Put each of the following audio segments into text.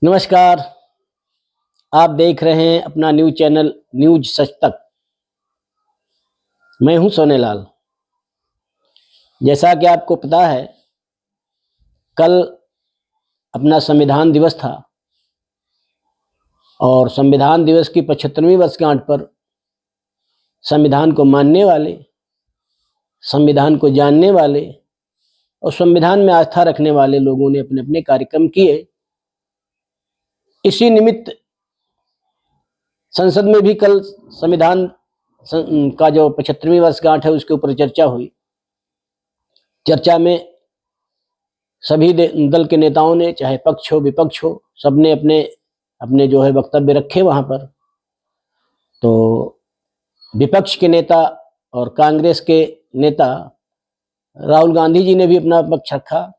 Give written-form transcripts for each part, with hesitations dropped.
नमस्कार। आप देख रहे हैं अपना न्यूज चैनल न्यूज सच तक। मैं हूं सोनेलाल। जैसा कि आपको पता है, कल अपना संविधान दिवस था और संविधान दिवस की 75वीं वर्षगांठ पर संविधान को मानने वाले, संविधान को जानने वाले और संविधान में आस्था रखने वाले लोगों ने अपने अपने कार्यक्रम किए। इसी निमित्त संसद में भी कल संविधान का जो 75वीं वर्षगांठ है उसके ऊपर चर्चा हुई। चर्चा में सभी दल के नेताओं ने, चाहे पक्ष हो विपक्ष हो, सबने अपने अपने जो है वक्तव्य रखे वहां पर। तो विपक्ष के नेता और कांग्रेस के नेता राहुल गांधी जी ने भी अपना पक्ष रखा।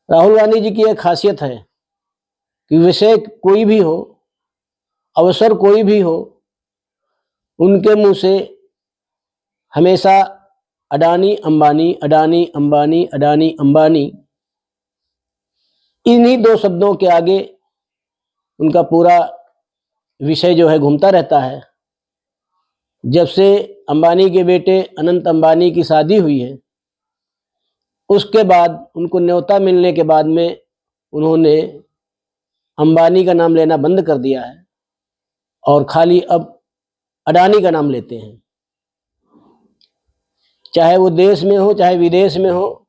राहुल गांधी जी की एक खासियत है कि विषय कोई भी हो, अवसर कोई भी हो, उनके मुंह से हमेशा अडानी अंबानी, अडानी अंबानी, अडानी अंबानी, इन्हीं दो शब्दों के आगे उनका पूरा विषय जो है घूमता रहता है। जब से अंबानी के बेटे अनंत अंबानी की शादी हुई है, उसके बाद उनको न्योता मिलने के बाद में उन्होंने अंबानी का नाम लेना बंद कर दिया है और खाली अब अडानी का नाम लेते हैं। चाहे वो देश में हो, चाहे विदेश में हो,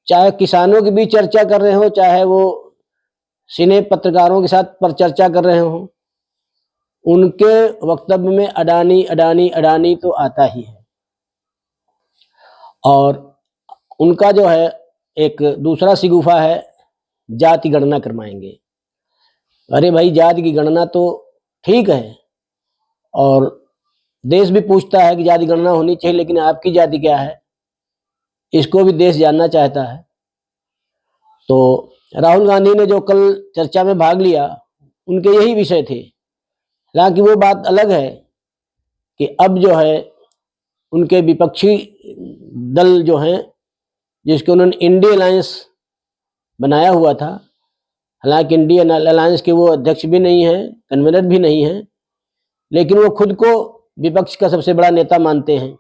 चाहे किसानों के बीच चर्चा कर रहे हो, चाहे वो सिने पत्रकारों के साथ पर चर्चा कर रहे हो, उनके वक्तव्य में अडानी अडानी अडानी तो आता ही है। और उनका जो है एक दूसरा शिगुफा है, जाति गणना करवाएंगे। अरे भाई, जाति की गणना तो ठीक है और देश भी पूछता है कि जाति गणना होनी चाहिए, लेकिन आपकी जाति क्या है, इसको भी देश जानना चाहता है। तो राहुल गांधी ने जो कल चर्चा में भाग लिया, उनके यही विषय थे। हालांकि वो बात अलग है कि अब जो है उनके विपक्षी दल जो हैं, जिसके उन्होंने इंडिया अलायंस बनाया हुआ था, हालांकि इंडिया अलायंस के वो अध्यक्ष भी नहीं हैं, कन्वीनर भी नहीं हैं, लेकिन वो खुद को विपक्ष का सबसे बड़ा नेता मानते हैं,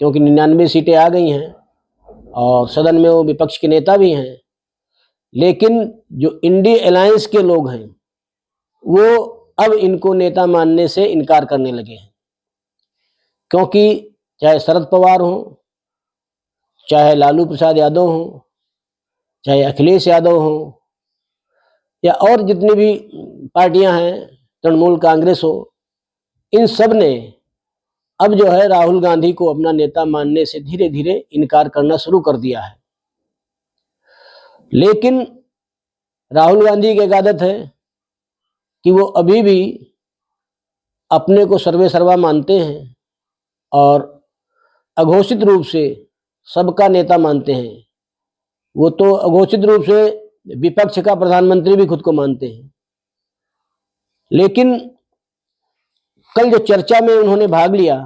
क्योंकि 99 सीटें आ गई हैं और सदन में वो विपक्ष के नेता भी हैं। लेकिन जो इंडिया अलायंस के लोग हैं, वो अब इनको नेता मानने से इनकार करने लगे हैं, क्योंकि चाहे शरद पवार हो, चाहे लालू प्रसाद यादव हो, चाहे अखिलेश यादव हो, या और जितनी भी पार्टियां हैं, तृणमूल कांग्रेस हो, इन सब ने अब जो है राहुल गांधी को अपना नेता मानने से धीरे धीरे इनकार करना शुरू कर दिया है। लेकिन राहुल गांधी की एक आदत है कि वो अभी भी अपने को सर्वे सर्वा मानते हैं और अघोषित रूप से सबका नेता मानते हैं। वो तो अघोषित रूप से विपक्ष का प्रधानमंत्री भी खुद को मानते हैं। लेकिन कल जो चर्चा में उन्होंने भाग लिया,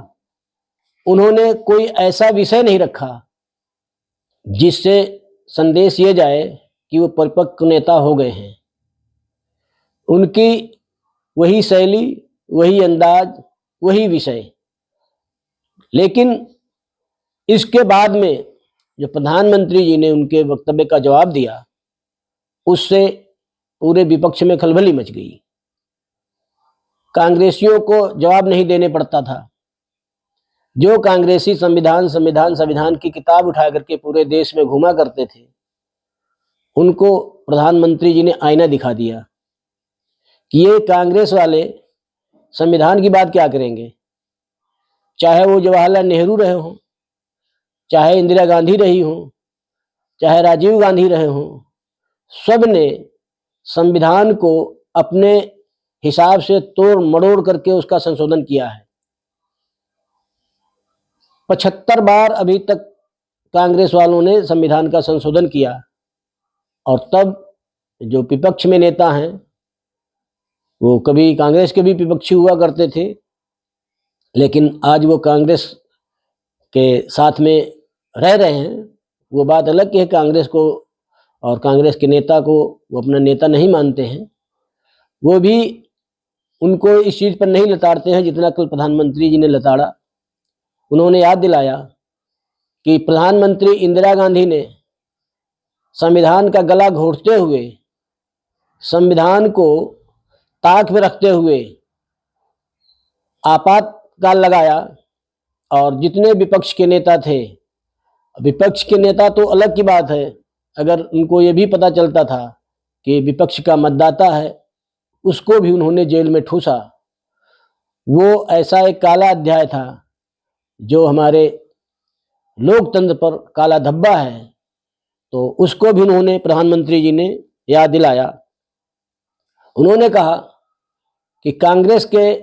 उन्होंने कोई ऐसा विषय नहीं रखा जिससे संदेश ये जाए कि वो परिपक्व नेता हो गए हैं। उनकी वही शैली, वही अंदाज, वही विषय। लेकिन इसके बाद में जो प्रधानमंत्री जी ने उनके वक्तव्य का जवाब दिया, उससे पूरे विपक्ष में खलबली मच गई। कांग्रेसियों को जवाब नहीं देने पड़ता था। जो कांग्रेसी संविधान संविधान संविधान की किताब उठा करके पूरे देश में घूमा करते थे, उनको प्रधानमंत्री जी ने आईना दिखा दिया कि ये कांग्रेस वाले संविधान की बात क्या करेंगे। चाहे वो जवाहरलाल नेहरू रहे हों, चाहे इंदिरा गांधी रही हों, चाहे राजीव गांधी रहे हों, सब ने संविधान को अपने हिसाब से तोड़ मड़ोड़ करके उसका संशोधन किया है। 75 बार अभी तक कांग्रेस वालों ने संविधान का संशोधन किया। और तब जो विपक्ष में नेता हैं, वो कभी कांग्रेस के भी विपक्षी हुआ करते थे, लेकिन आज वो कांग्रेस के साथ में रह रहे हैं। वो बात अलग कि कांग्रेस को और कांग्रेस के नेता को वो अपना नेता नहीं मानते हैं, वो भी उनको इस चीज़ पर नहीं लताड़ते हैं जितना कल प्रधानमंत्री जी ने लताड़ा। उन्होंने याद दिलाया कि प्रधानमंत्री इंदिरा गांधी ने संविधान का गला घोंटते हुए, संविधान को ताक में रखते हुए आपातकाल लगाया, और जितने विपक्ष के नेता थे, विपक्ष के नेता तो अलग की बात है, अगर उनको ये भी पता चलता था कि विपक्ष का मतदाता है, उसको भी उन्होंने जेल में ठूसा। वो ऐसा एक काला अध्याय था जो हमारे लोकतंत्र पर काला धब्बा है, तो उसको भी उन्होंने, प्रधानमंत्री जी ने याद दिलाया। उन्होंने कहा कि कांग्रेस के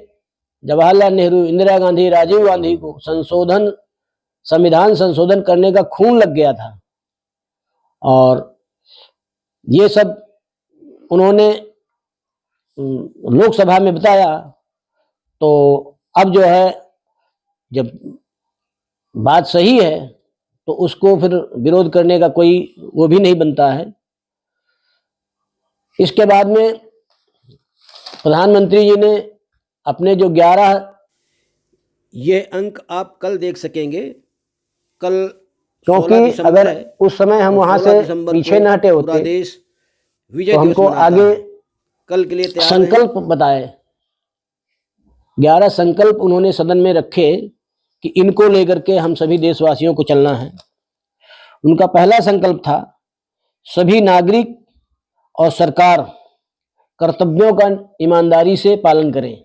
जवाहरलाल नेहरू, इंदिरा गांधी, राजीव गांधी को संविधान संशोधन करने का खून लग गया था, और ये सब उन्होंने लोकसभा में बताया। तो अब जो है, जब बात सही है तो उसको फिर विरोध करने का कोई वो भी नहीं बनता है। इसके बाद में प्रधानमंत्री जी ने अपने जो 11, ये अंक आप कल देख सकेंगे, कल क्योंकि अगर उस समय हम वहां से पीछे न हटे होते देश विजय तो हमको आगे कल के लिए संकल्प बताए। 11 संकल्प उन्होंने सदन में रखे कि इनको लेकर के हम सभी देशवासियों को चलना है। उनका पहला संकल्प था, सभी नागरिक और सरकार कर्तव्यों का ईमानदारी से पालन करें।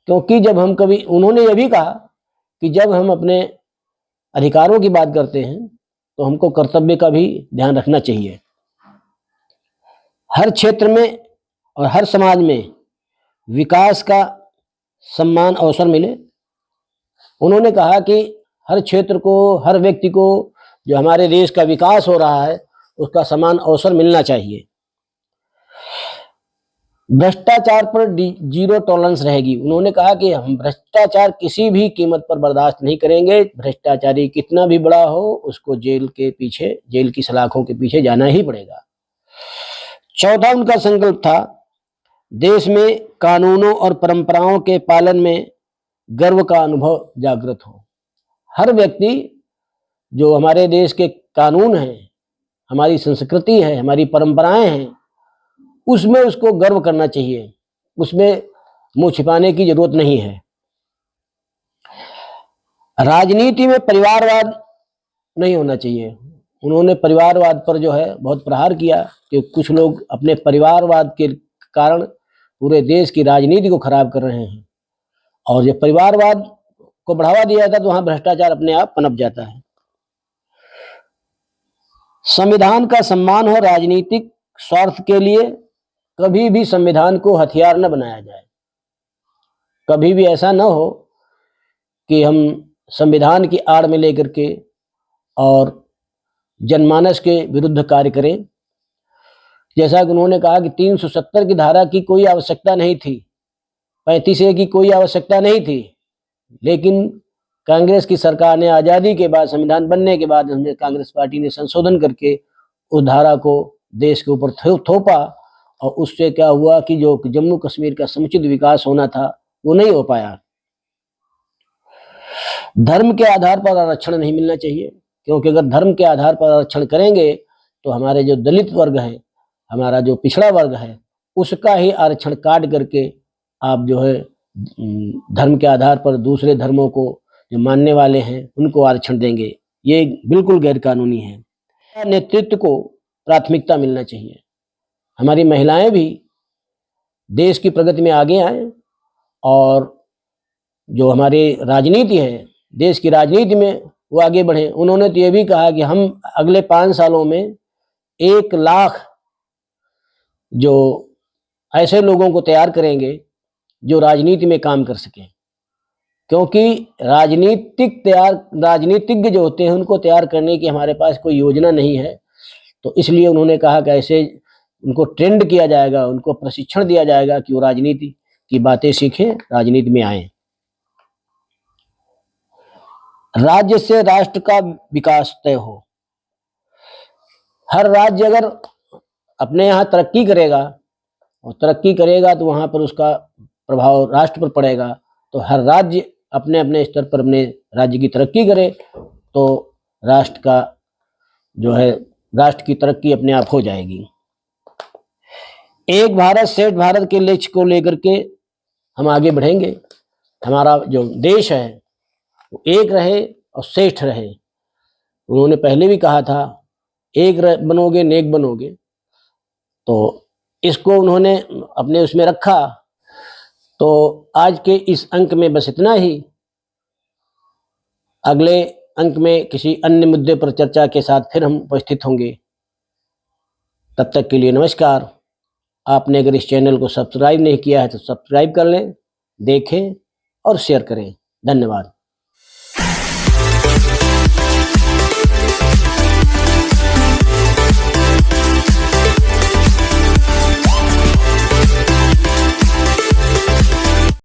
क्योंकि जब हम कभी, उन्होंने यह भी कहा कि जब हम अपने अधिकारों की बात करते हैं तो हमको कर्तव्य का भी ध्यान रखना चाहिए। हर क्षेत्र में और हर समाज में विकास का सम्मान अवसर मिले। उन्होंने कहा कि हर क्षेत्र को, हर व्यक्ति को जो हमारे देश का विकास हो रहा है उसका समान अवसर मिलना चाहिए। भ्रष्टाचार पर जीरो टॉलरेंस रहेगी। उन्होंने कहा कि हम भ्रष्टाचार किसी भी कीमत पर बर्दाश्त नहीं करेंगे। भ्रष्टाचारी कितना भी बड़ा हो, उसको जेल के पीछे, जेल की सलाखों के पीछे जाना ही पड़ेगा। चौथा उनका संकल्प था, देश में कानूनों और परंपराओं के पालन में गर्व का अनुभव जागृत हो। हर व्यक्ति, जो हमारे देश के कानून हैं, हमारी संस्कृति है, हमारी परंपराएं हैं, उसमें उसको गर्व करना चाहिए, उसमें मुंह छिपाने की जरूरत नहीं है। राजनीति में परिवारवाद नहीं होना चाहिए। उन्होंने परिवारवाद पर जो है बहुत प्रहार किया कि कुछ लोग अपने परिवारवाद के कारण पूरे देश की राजनीति को खराब कर रहे हैं, और जब परिवारवाद को बढ़ावा दिया जाता है तो वहां भ्रष्टाचार अपने आप पनप जाता है। संविधान का सम्मान हो, राजनीतिक स्वार्थ के लिए कभी भी संविधान को हथियार न बनाया जाए। कभी भी ऐसा न हो कि हम संविधान की आड़ में लेकर के और जनमानस के विरुद्ध कार्य करें। जैसा कि उन्होंने कहा कि 370 की धारा की कोई आवश्यकता नहीं थी, 35A की कोई आवश्यकता नहीं थी, लेकिन कांग्रेस की सरकार ने आज़ादी के बाद, संविधान बनने के बाद, हमने कांग्रेस पार्टी ने संशोधन करके उस धारा को देश के ऊपर थोपा, और उससे क्या हुआ कि जो जम्मू कश्मीर का समुचित विकास होना था वो नहीं हो पाया। धर्म के आधार पर आरक्षण नहीं मिलना चाहिए, क्योंकि अगर धर्म के आधार पर आरक्षण करेंगे तो हमारे जो दलित वर्ग है, हमारा जो पिछड़ा वर्ग है, उसका ही आरक्षण काट करके आप जो है धर्म के आधार पर दूसरे धर्मों को जो मानने वाले हैं उनको आरक्षण देंगे। ये बिल्कुल गैर कानूनी है। नेतृत्व को प्राथमिकता मिलना चाहिए। हमारी महिलाएं भी देश की प्रगति में आगे आए, और जो हमारी राजनीति है, देश की राजनीति में वो आगे बढ़े। उन्होंने तो ये भी कहा कि हम अगले 5 सालों में 1 लाख जो ऐसे लोगों को तैयार करेंगे जो राजनीति में काम कर सकें, क्योंकि राजनीतिज्ञ जो होते हैं उनको तैयार करने की हमारे पास कोई योजना नहीं है। तो इसलिए उन्होंने कहा कि ऐसे उनको ट्रेंड किया जाएगा, उनको प्रशिक्षण दिया जाएगा कि वो राजनीति की बातें सीखें, राजनीति में आए। राज्य से राष्ट्र का विकास तय हो। हर राज्य अगर अपने यहाँ तरक्की करेगा और तरक्की करेगा तो वहाँ पर उसका प्रभाव राष्ट्र पर पड़ेगा। तो हर राज्य अपने अपने स्तर पर अपने राज्य की तरक्की करे तो राष्ट्र का जो है राष्ट्र की तरक्की अपने आप हो जाएगी। एक भारत श्रेष्ठ भारत के लक्ष्य को लेकर के हम आगे बढ़ेंगे। हमारा जो देश है वो एक रहे और श्रेष्ठ रहे। उन्होंने पहले भी कहा था एक बनोगे नेक बनोगे, तो इसको उन्होंने अपने उसमें रखा। तो आज के इस अंक में बस इतना ही। अगले अंक में किसी अन्य मुद्दे पर चर्चा के साथ फिर हम उपस्थित होंगे। तब तक के लिए नमस्कार। आपने अगर इस चैनल को सब्सक्राइब नहीं किया है तो सब्सक्राइब कर लें, देखें और शेयर करें। धन्यवाद।